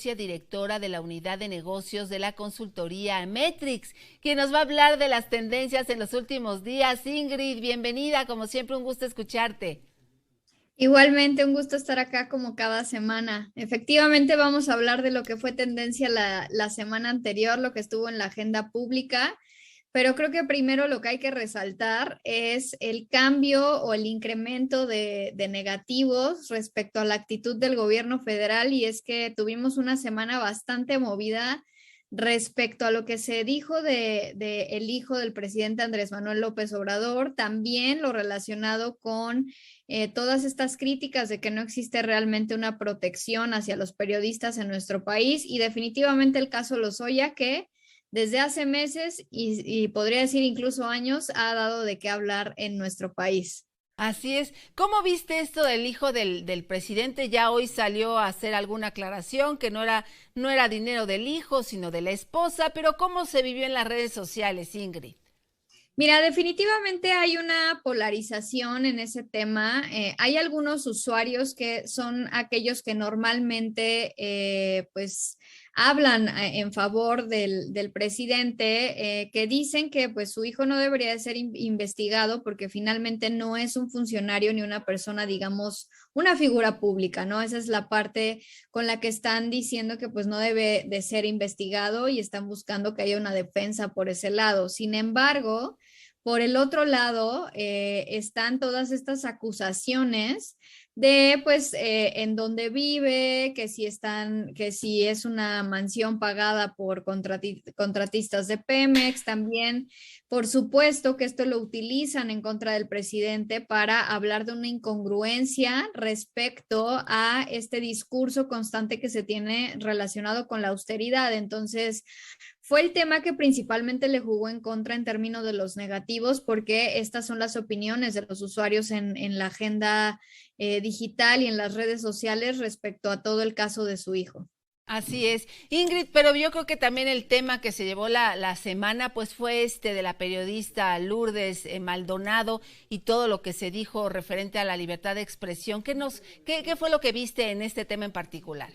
directora de la unidad de negocios de la consultoría Metrix, quien nos va a hablar de las tendencias en los últimos días. Ingrid, bienvenida, como siempre un gusto escucharte. Igualmente, un gusto estar acá como cada semana. Efectivamente, vamos a hablar de lo que fue tendencia la semana anterior, lo que estuvo en la agenda pública, pero creo que primero lo que hay que resaltar es el cambio o el incremento de negativos respecto a la actitud del gobierno federal, y es que tuvimos una semana bastante movida respecto a lo que se dijo de el hijo del presidente Andrés Manuel López Obrador, también lo relacionado con todas estas críticas de que no existe realmente una protección hacia los periodistas en nuestro país, y definitivamente el caso Lozoya, que desde hace meses y podría decir incluso años ha dado de qué hablar en nuestro país. Así es. ¿Cómo viste esto del hijo del presidente? Ya hoy salió a hacer alguna aclaración que no era dinero del hijo, sino de la esposa, pero ¿cómo se vivió en las redes sociales, Ingrid? Mira, definitivamente hay una polarización en ese tema. Hay algunos usuarios que son aquellos que normalmente pues hablan en favor del presidente, que dicen que pues su hijo no debería de ser investigado porque finalmente no es un funcionario ni una persona, digamos, una figura pública, ¿no? Esa es la parte con la que están diciendo que pues no debe de ser investigado, y están buscando que haya una defensa por ese lado. Sin embargo, por el otro lado, están todas estas acusaciones de, pues, en dónde vive, que si es una mansión pagada por contratistas de Pemex, también, por supuesto, que esto lo utilizan en contra del presidente para hablar de una incongruencia respecto a este discurso constante que se tiene relacionado con la austeridad. Entonces, fue el tema que principalmente le jugó en contra en términos de los negativos, porque estas son las opiniones de los usuarios en la agenda digital y en las redes sociales respecto a todo el caso de su hijo. Así es, Ingrid, pero yo creo que también el tema que se llevó la semana, pues fue de la periodista Lourdes Maldonado y todo lo que se dijo referente a la libertad de expresión. ¿Qué fue lo que viste en este tema en particular?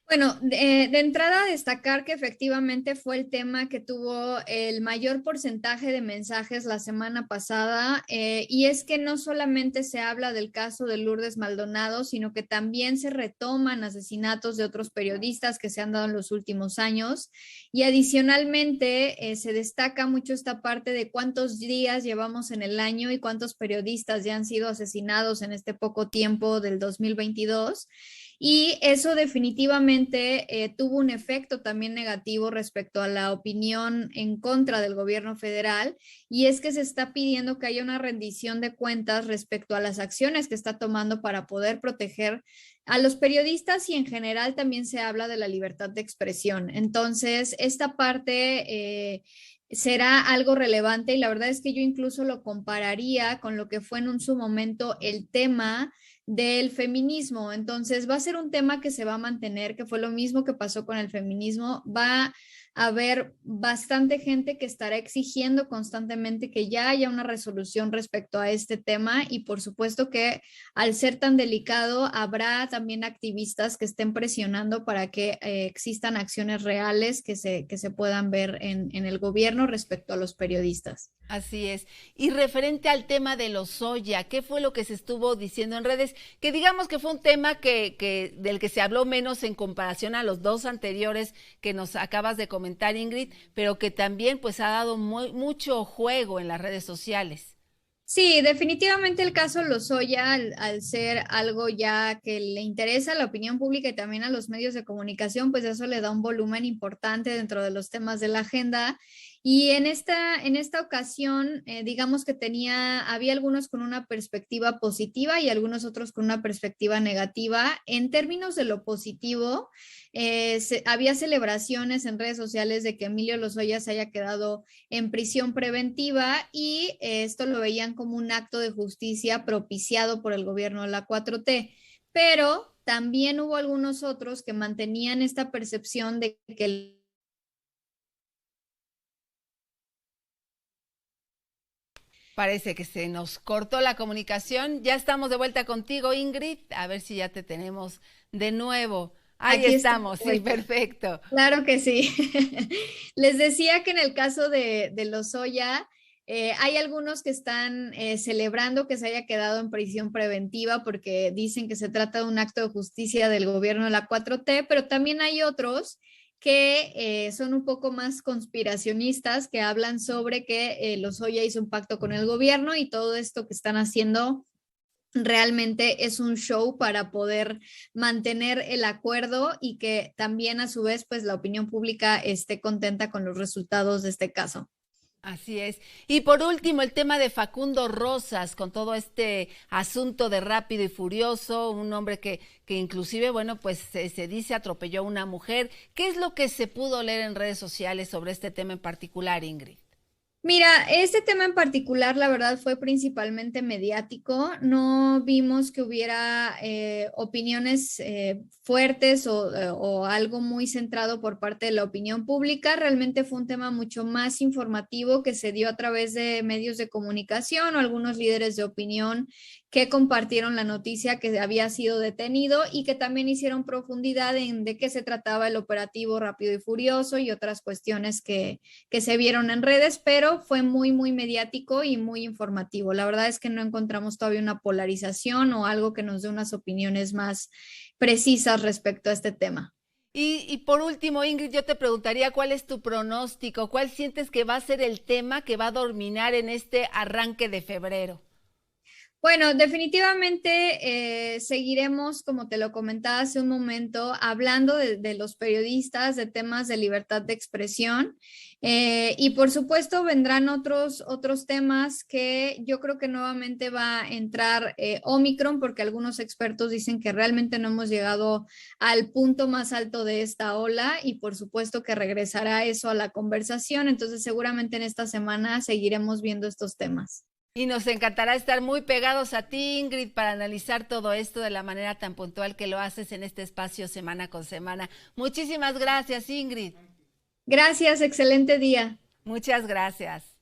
Bueno, de entrada destacar que efectivamente fue el tema que tuvo el mayor porcentaje de mensajes la semana pasada, y es que no solamente se habla del caso de Lourdes Maldonado, sino que también se retoman asesinatos de otros periodistas que se han dado en los últimos años, y adicionalmente se destaca mucho esta parte de cuántos días llevamos en el año y cuántos periodistas ya han sido asesinados en este poco tiempo del 2022. Y eso definitivamente tuvo un efecto también negativo respecto a la opinión en contra del gobierno federal, y es que se está pidiendo que haya una rendición de cuentas respecto a las acciones que está tomando para poder proteger a los periodistas, y en general también se habla de la libertad de expresión. Entonces, esta parte será algo relevante, y la verdad es que yo incluso lo compararía con lo que fue en su momento el tema del feminismo. Entonces va a ser un tema que se va a mantener, que fue lo mismo que pasó con el feminismo. Va a haber bastante gente que estará exigiendo constantemente que ya haya una resolución respecto a este tema, y por supuesto que al ser tan delicado habrá también activistas que estén presionando para que existan acciones reales que se puedan ver en el gobierno respecto a los periodistas. Así es. Y referente al tema de Lozoya, ¿qué fue lo que se estuvo diciendo en redes? Que digamos que fue un tema del que se habló menos en comparación a los dos anteriores que nos acabas de comentar, Ingrid, pero que también pues ha dado mucho juego en las redes sociales. Sí, definitivamente el caso Lozoya, al ser algo ya que le interesa a la opinión pública y también a los medios de comunicación, pues eso le da un volumen importante dentro de los temas de la agenda. Y en esta ocasión, digamos que había algunos con una perspectiva positiva y algunos otros con una perspectiva negativa. En términos de lo positivo, había celebraciones en redes sociales de que Emilio Lozoya se haya quedado en prisión preventiva, y esto lo veían como un acto de justicia propiciado por el gobierno de la 4T. Pero también hubo algunos otros que mantenían esta percepción de que Parece que se nos cortó la comunicación. Ya estamos de vuelta contigo, Ingrid. A ver si ya te tenemos de nuevo. Ahí Aquí está. estamos, sí, perfecto. Claro que sí. Les decía que en el caso de Lozoya, hay algunos que están celebrando que se haya quedado en prisión preventiva porque dicen que se trata de un acto de justicia del gobierno de la 4T, pero también hay otros que son un poco más conspiracionistas, que hablan sobre que Lozoya hizo un pacto con el gobierno y todo esto que están haciendo realmente es un show para poder mantener el acuerdo y que también a su vez pues la opinión pública esté contenta con los resultados de este caso. Así es. Y por último, el tema de Facundo Rosas, con todo este asunto de Rápido y Furioso, un hombre que inclusive, bueno, pues se dice atropelló a una mujer. ¿Qué es lo que se pudo leer en redes sociales sobre este tema en particular, Ingrid? Mira, este tema en particular, la verdad, fue principalmente mediático. No vimos que hubiera opiniones fuertes o algo muy centrado por parte de la opinión pública. Realmente fue un tema mucho más informativo que se dio a través de medios de comunicación o algunos líderes de opinión que compartieron la noticia que había sido detenido y que también hicieron profundidad en de qué se trataba el operativo Rápido y Furioso y otras cuestiones que se vieron en redes, pero fue muy, muy mediático y muy informativo. La verdad es que no encontramos todavía una polarización o algo que nos dé unas opiniones más precisas respecto a este tema. Y por último, Ingrid, yo te preguntaría cuál es tu pronóstico, cuál sientes que va a ser el tema que va a dominar en este arranque de febrero. Bueno, definitivamente seguiremos, como te lo comentaba hace un momento, hablando de los periodistas, de temas de libertad de expresión. Y por supuesto vendrán otros temas que yo creo que nuevamente va a entrar Omicron, porque algunos expertos dicen que realmente no hemos llegado al punto más alto de esta ola y por supuesto que regresará eso a la conversación. Entonces seguramente en esta semana seguiremos viendo estos temas. Y nos encantará estar muy pegados a ti, Ingrid, para analizar todo esto de la manera tan puntual que lo haces en este espacio semana con semana. Muchísimas gracias, Ingrid. Gracias, excelente día. Muchas gracias.